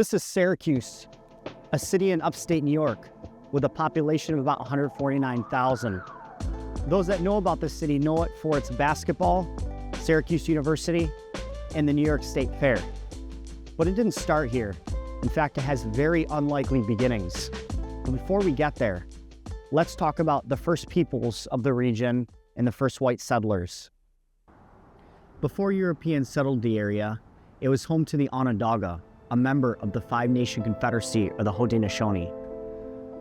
This is Syracuse, a city in upstate New York with a population of about 149,000. Those that know about this city know it for its basketball, Syracuse University, and the New York State Fair. But it didn't start here. In fact, it has very unlikely beginnings. But before we get there, let's talk about the first peoples of the region and the first white settlers. Before Europeans settled the area, it was home to the Onondaga, a member of the Five-Nation Confederacy, or the Haudenosaunee.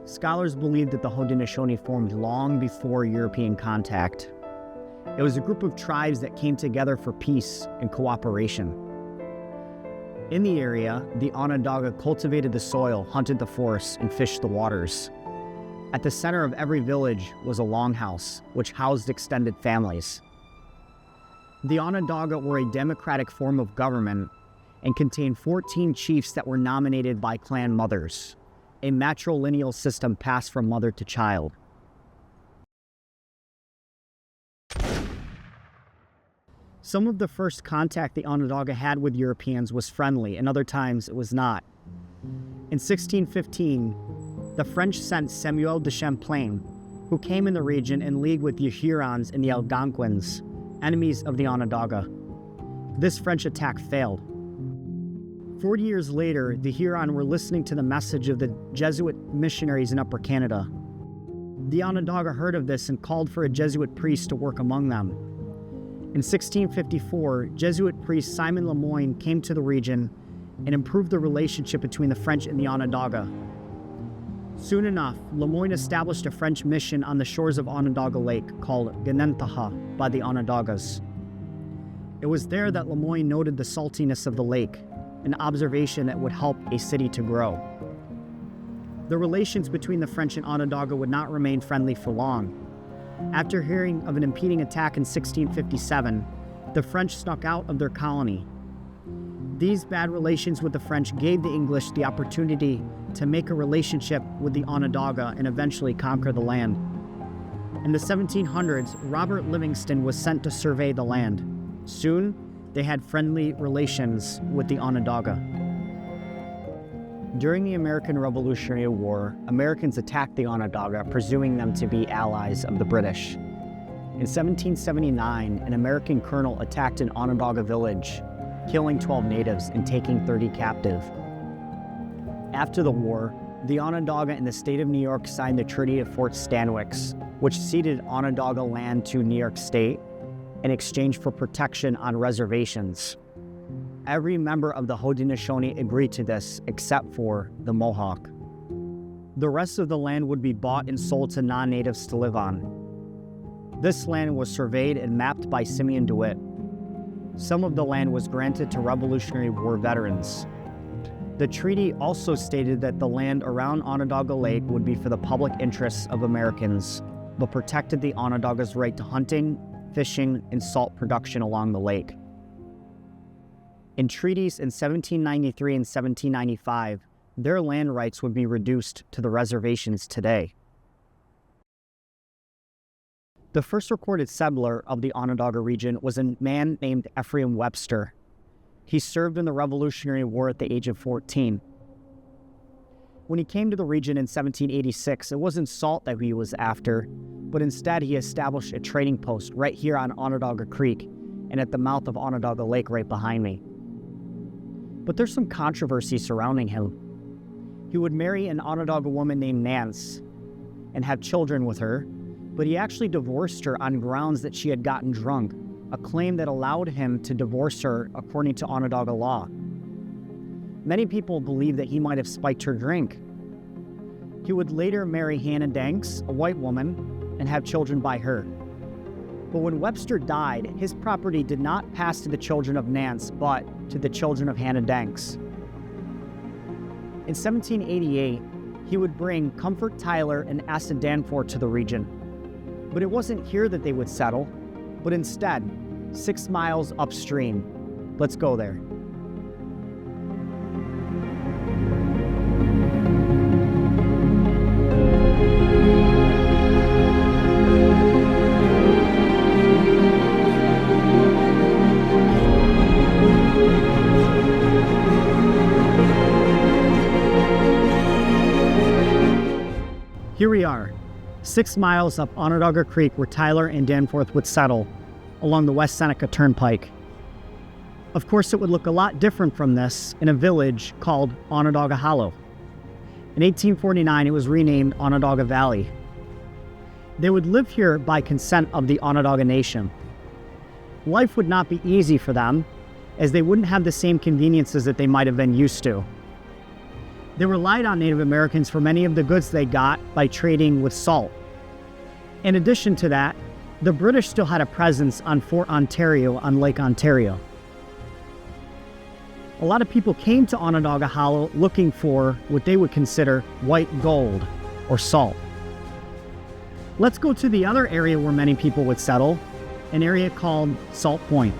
Scholars believe that the Haudenosaunee formed long before European contact. It was a group of tribes that came together for peace and cooperation. In the area, the Onondaga cultivated the soil, hunted the forests, and fished the waters. At the center of every village was a longhouse, which housed extended families. The Onondaga were a democratic form of government and contained 14 chiefs that were nominated by clan mothers, a matrilineal system passed from mother to child. Some of the first contact the Onondaga had with Europeans was friendly, and other times it was not. In 1615, the French sent Samuel de Champlain, who came in the region in league with the Hurons and the Algonquins, enemies of the Onondaga. This French attack failed. 40 years later, the Huron were listening to the message of the Jesuit missionaries in Upper Canada. The Onondaga heard of this and called for a Jesuit priest to work among them. In 1654, Jesuit priest Simon Le Moyne came to the region and improved the relationship between the French and the Onondaga. Soon enough, Le Moyne established a French mission on the shores of Onondaga Lake called Ganentaha by the Onondagas. It was there that Le Moyne noted the saltiness of the lake, an observation that would help a city to grow. The relations between the French and Onondaga would not remain friendly for long. After hearing of an impending attack in 1657, the French snuck out of their colony. These bad relations with the French gave the English the opportunity to make a relationship with the Onondaga and eventually conquer the land. In the 1700s, Robert Livingston was sent to survey the land. Soon, they had friendly relations with the Onondaga. During the American Revolutionary War, Americans attacked the Onondaga, presuming them to be allies of the British. In 1779, an American colonel attacked an Onondaga village, killing 12 natives and taking 30 captive. After the war, the Onondaga and the state of New York signed the Treaty of Fort Stanwix, which ceded Onondaga land to New York State in exchange for protection on reservations. Every member of the Haudenosaunee agreed to this except for the Mohawk. The rest of the land would be bought and sold to non-natives to live on. This land was surveyed and mapped by Simeon DeWitt. Some of the land was granted to Revolutionary War veterans. The treaty also stated that the land around Onondaga Lake would be for the public interests of Americans, but protected the Onondaga's right to hunting, fishing, and salt production along the lake. In treaties in 1793 and 1795, their land rights would be reduced to the reservations today. The first recorded settler of the Onondaga region was a man named Ephraim Webster. He served in the Revolutionary War at the age of 14. When he came to the region in 1786, it wasn't salt that he was after, but instead he established a trading post right here on Onondaga Creek and at the mouth of Onondaga Lake right behind me. But there's some controversy surrounding him. He would marry an Onondaga woman named Nance and have children with her, but he actually divorced her on grounds that she had gotten drunk, a claim that allowed him to divorce her according to Onondaga law. Many people believe that he might have spiked her drink. He would later marry Hannah Danks, a white woman, and have children by her. But when Webster died, his property did not pass to the children of Nance, but to the children of Hannah Danks. In 1788, he would bring Comfort Tyler and Asa Danforth to the region. But it wasn't here that they would settle, but instead, 6 miles upstream. Let's go there. 6 miles up Onondaga Creek where Tyler and Danforth would settle, along the West Seneca Turnpike. Of course, it would look a lot different from this in a village called Onondaga Hollow. In 1849, it was renamed Onondaga Valley. They would live here by consent of the Onondaga Nation. Life would not be easy for them, as they wouldn't have the same conveniences that they might have been used to. They relied on Native Americans for many of the goods they got by trading with salt. In addition to that, the British still had a presence on Fort Ontario on Lake Ontario. A lot of people came to Onondaga Hollow looking for what they would consider white gold, or salt. Let's go to the other area where many people would settle, an area called Salt Point.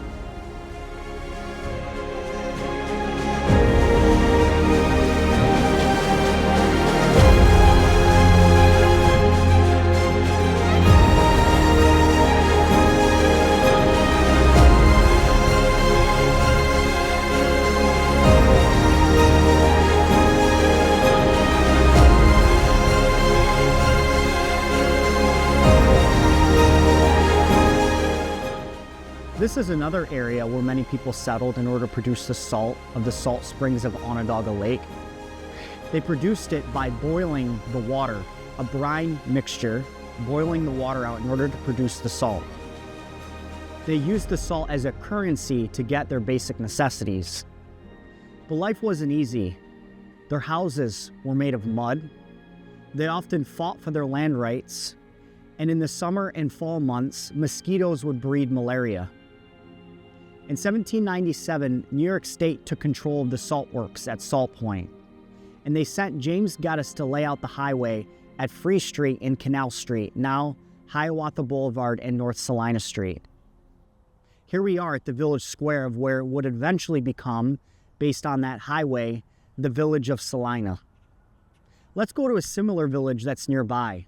This is another area where many people settled in order to produce the salt of the salt springs of Onondaga Lake. They produced it by boiling the water, a brine mixture, boiling the water out in order to produce the salt. They used the salt as a currency to get their basic necessities. But life wasn't easy. Their houses were made of mud. They often fought for their land rights. And in the summer and fall months, mosquitoes would breed malaria. In 1797, New York State took control of the salt works at Salt Point, and they sent James Geddes to lay out the highway at Free Street and Canal Street, now Hiawatha Boulevard and North Salina Street. Here we are at the village square of where it would eventually become, based on that highway, the village of Salina. Let's go to a similar village that's nearby.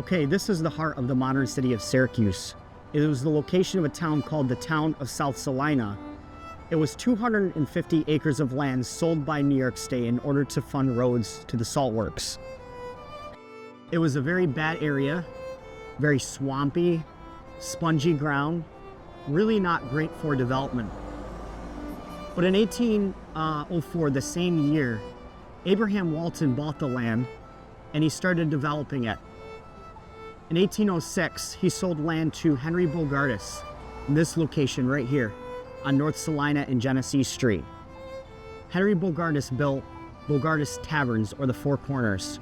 Okay, this is the heart of the modern city of Syracuse. It was the location of a town called the town of South Salina. It was 250 acres of land sold by New York State in order to fund roads to the salt works. It was a very bad area, very swampy, spongy ground, really not great for development. But in 1804, the same year, Abraham Walton bought the land and he started developing it. In 1806, he sold land to Henry Bogardus in this location right here on North Salina and Genesee Street. Henry Bogardus built Bogardus Taverns, or the Four Corners.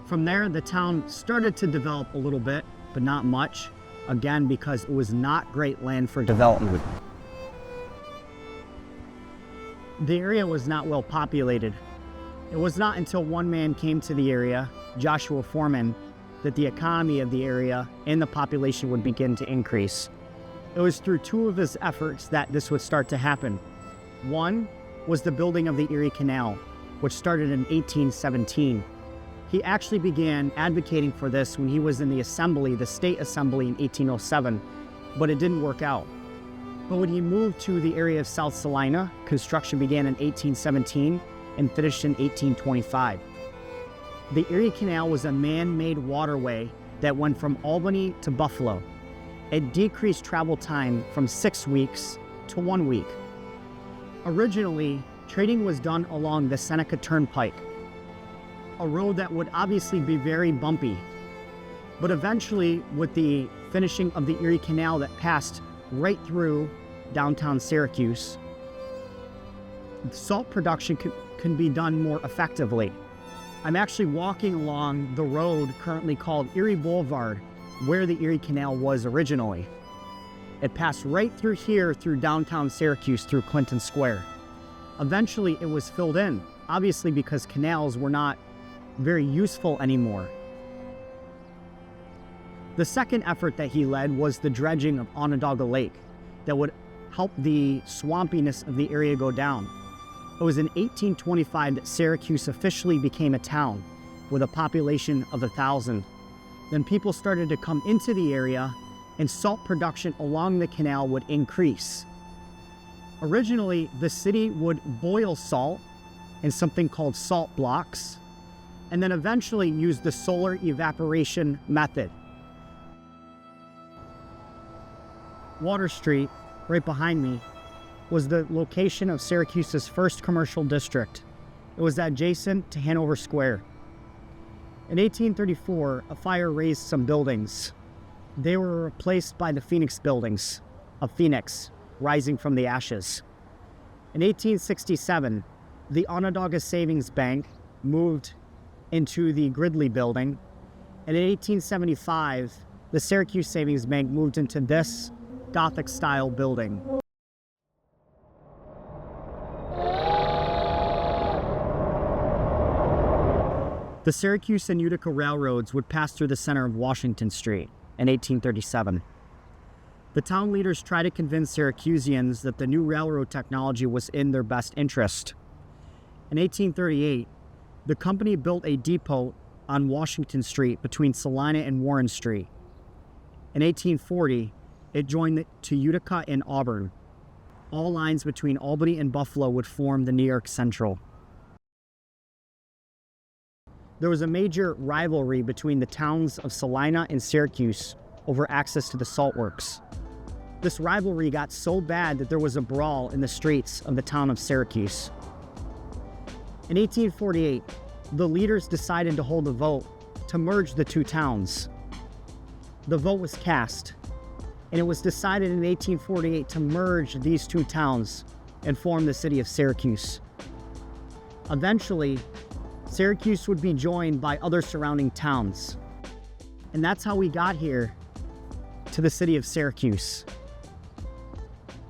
From there, the town started to develop a little bit, but not much, again because it was not great land for development. The area was not well populated. It was not until one man came to the area, Joshua Forman, that the economy of the area and the population would begin to increase. It was through two of his efforts that this would start to happen. One was the building of the Erie Canal, which started in 1817. He actually began advocating for this when he was in the assembly, the state assembly in 1807, but it didn't work out. But when he moved to the area of South Salina, construction began in 1817 and finished in 1825. The Erie Canal was a man-made waterway that went from Albany to Buffalo. It decreased travel time from 6 weeks to 1 week. Originally, trading was done along the Seneca Turnpike, a road that would obviously be very bumpy. But eventually, with the finishing of the Erie Canal that passed right through downtown Syracuse, salt production can be done more effectively. I'm actually walking along the road currently called Erie Boulevard, where the Erie Canal was originally. It passed right through here through downtown Syracuse through Clinton Square. Eventually it was filled in, obviously because canals were not very useful anymore. The second effort that he led was the dredging of Onondaga Lake that would help the swampiness of the area go down. It was in 1825 that Syracuse officially became a town with a population of 1,000. Then people started to come into the area and salt production along the canal would increase. Originally, the city would boil salt in something called salt blocks, and then eventually use the solar evaporation method. Water Street, right behind me, was the location of Syracuse's first commercial district. It was adjacent to Hanover Square. In 1834, a fire razed some buildings. They were replaced by the Phoenix buildings, a phoenix rising from the ashes. In 1867, the Onondaga Savings Bank moved into the Gridley building, and in 1875, the Syracuse Savings Bank moved into this Gothic-style building. The Syracuse and Utica railroads would pass through the center of Washington Street in 1837. The town leaders tried to convince Syracusians that the new railroad technology was in their best interest. In 1838, the company built a depot on Washington Street between Salina and Warren Street. In 1840, it joined to Utica and Auburn. All lines between Albany and Buffalo would form the New York Central. There was a major rivalry between the towns of Salina and Syracuse over access to the salt works. This rivalry got so bad that there was a brawl in the streets of the town of Syracuse. In 1848, the leaders decided to hold a vote to merge the two towns. The vote was cast, and it was decided in 1848 to merge these two towns and form the city of Syracuse. Eventually, Syracuse would be joined by other surrounding towns. And that's how we got here to the city of Syracuse.